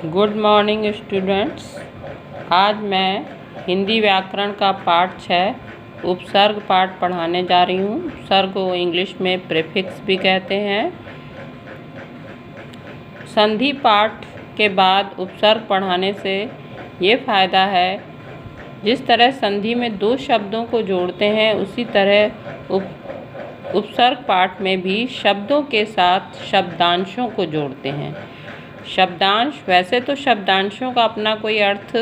Good morning students. आज मैं हिंदी व्याकरण का पाठ 6 उपसर्ग पाठ पढ़ाने जा रही हूँ। उपसर्ग को इंग्लिश में प्रीफिक्स भी कहते हैं। संधि पाठ के बाद उपसर्ग पढ़ाने से ये फ़ायदा है, जिस तरह संधि में दो शब्दों को जोड़ते हैं उसी तरह उपसर्ग पाठ में भी शब्दों के साथ शब्दांशों को जोड़ते हैं। शब्दांश, वैसे तो शब्दांशों का अपना कोई अर्थ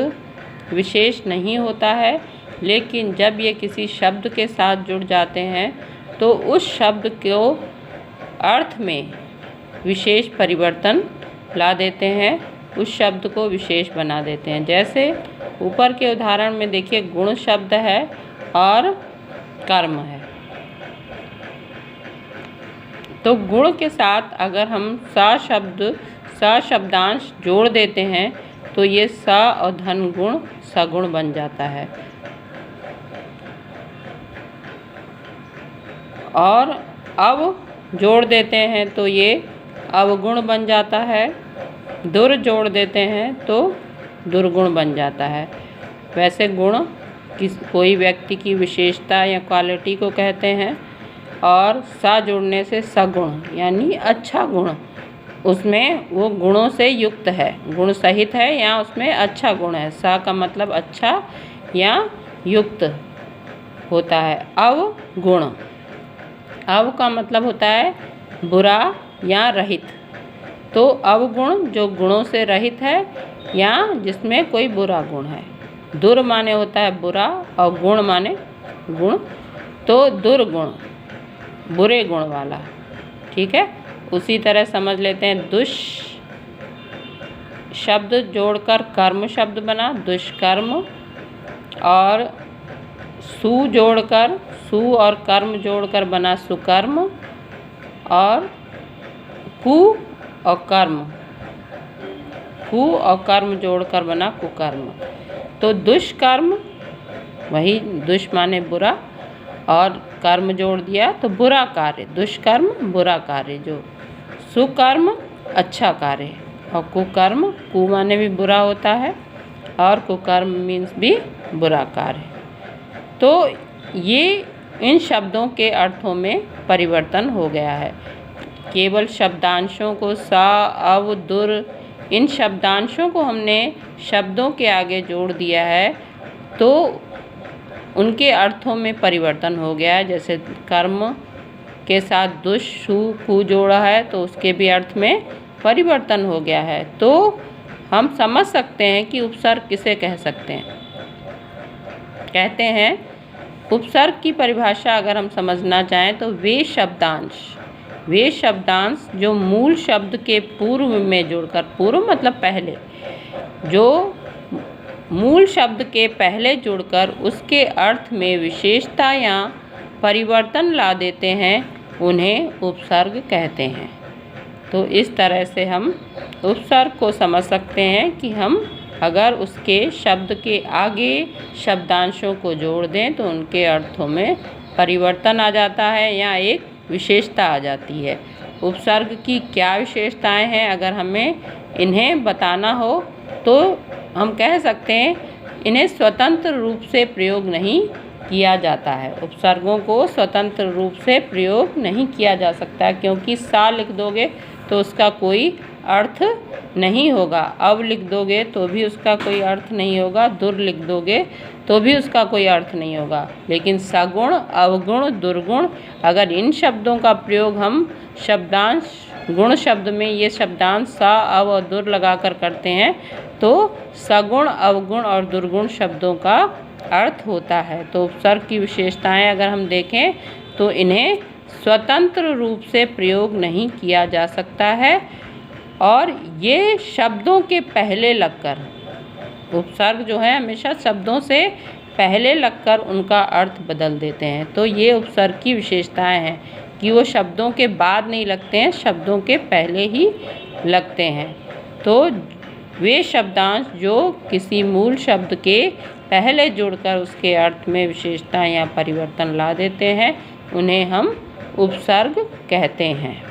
विशेष नहीं होता है, लेकिन जब ये किसी शब्द के साथ जुड़ जाते हैं तो उस शब्द को अर्थ में विशेष परिवर्तन ला देते हैं, उस शब्द को विशेष बना देते हैं। जैसे ऊपर के उदाहरण में देखिए, गुण शब्द है और कर्म है। तो गुण के साथ अगर हम शब्दांश जोड़ देते हैं तो ये स और धन गुण सगुण बन जाता है। और अव जोड़ देते हैं तो ये अवगुण बन जाता है। दुर जोड़ देते हैं तो दुर्गुण बन जाता है। वैसे गुण कोई व्यक्ति की विशेषता या क्वालिटी को कहते हैं, और सा जोड़ने से सगुण यानी अच्छा गुण, उसमें वो गुणों से युक्त है, गुण सहित है या उसमें अच्छा गुण है। सा का मतलब अच्छा या युक्त होता है। अवगुण, अव का मतलब होता है बुरा या रहित। तो अवगुण जो गुणों से रहित है या जिसमें कोई बुरा गुण है। दुर माने होता है बुरा और गुण माने गुण, तो दुर्गुण बुरे गुण वाला। ठीक है, उसी तरह समझ लेते हैं। दुष शब्द जोड़कर कर्म शब्द बना, दुष्कर्म। और सु जोड़कर, सु और कर्म जोड़कर बना सुकर्म। और कु और कर्म जोड़कर बना कुकर्म। तो दुष्कर्म, वही दुष माने बुरा और कर्म जोड़ दिया तो बुरा कार्य, दुष्कर्म बुरा कार्य। जो सुकर्म अच्छा कार्य, और कुकर्म, कु माने भी बुरा होता है और कुकर्म मीन्स भी बुरा कार्य। तो ये इन शब्दों के अर्थों में परिवर्तन हो गया है। केवल शब्दांशों को सा, अव, दुर, इन शब्दांशों को हमने शब्दों के आगे जोड़ दिया है तो उनके अर्थों में परिवर्तन हो गया है। जैसे कर्म के साथ दुष, सु, कु जोड़ा है तो उसके भी अर्थ में परिवर्तन हो गया है। तो हम समझ सकते हैं कि उपसर्ग किसे कह सकते हैं। कहते हैं उपसर्ग की परिभाषा अगर हम समझना चाहें तो वे शब्दांश जो मूल शब्द के पूर्व में जुड़कर, पूर्व मतलब पहले, जो मूल शब्द के पहले जुड़कर उसके अर्थ में विशेषता या परिवर्तन ला देते हैं, उन्हें उपसर्ग कहते हैं। तो इस तरह से हम उपसर्ग को समझ सकते हैं कि हम अगर उसके शब्द के आगे शब्दांशों को जोड़ दें तो उनके अर्थों में परिवर्तन आ जाता है या एक विशेषता आ जाती है। उपसर्ग की क्या विशेषताएं हैं, अगर हमें इन्हें बताना हो तो हम कह सकते हैं इन्हें स्वतंत्र रूप से प्रयोग नहीं किया जाता है। उपसर्गों को स्वतंत्र रूप से प्रयोग नहीं किया जा सकता, क्योंकि सा लिख दोगे तो उसका कोई अर्थ नहीं होगा, अव लिख दोगे तो भी उसका कोई अर्थ नहीं होगा, दुर लिख दोगे तो भी उसका कोई अर्थ नहीं होगा। लेकिन सगुण, अवगुण, दुर्गुण, अगर इन शब्दों का प्रयोग हम शब्दांश गुण शब्द में ये शब्दांश सा, अव और दुर लगाकर करते हैं तो सगुण, अवगुण और दुर्गुण शब्दों का अर्थ होता है। तो उपसर्ग की विशेषताएं अगर हम देखें तो इन्हें स्वतंत्र रूप से प्रयोग नहीं किया जा सकता है, और ये शब्दों के पहले लगकर, उपसर्ग जो है हमेशा शब्दों से पहले लगकर उनका अर्थ बदल देते हैं। तो ये उपसर्ग की विशेषताएं हैं कि वो शब्दों के बाद नहीं लगते हैं, शब्दों के पहले ही लगते हैं। तो वे शब्दांश जो किसी मूल शब्द के पहले जुड़कर उसके अर्थ में विशेषता या परिवर्तन ला देते हैं, उन्हें हम उपसर्ग कहते हैं।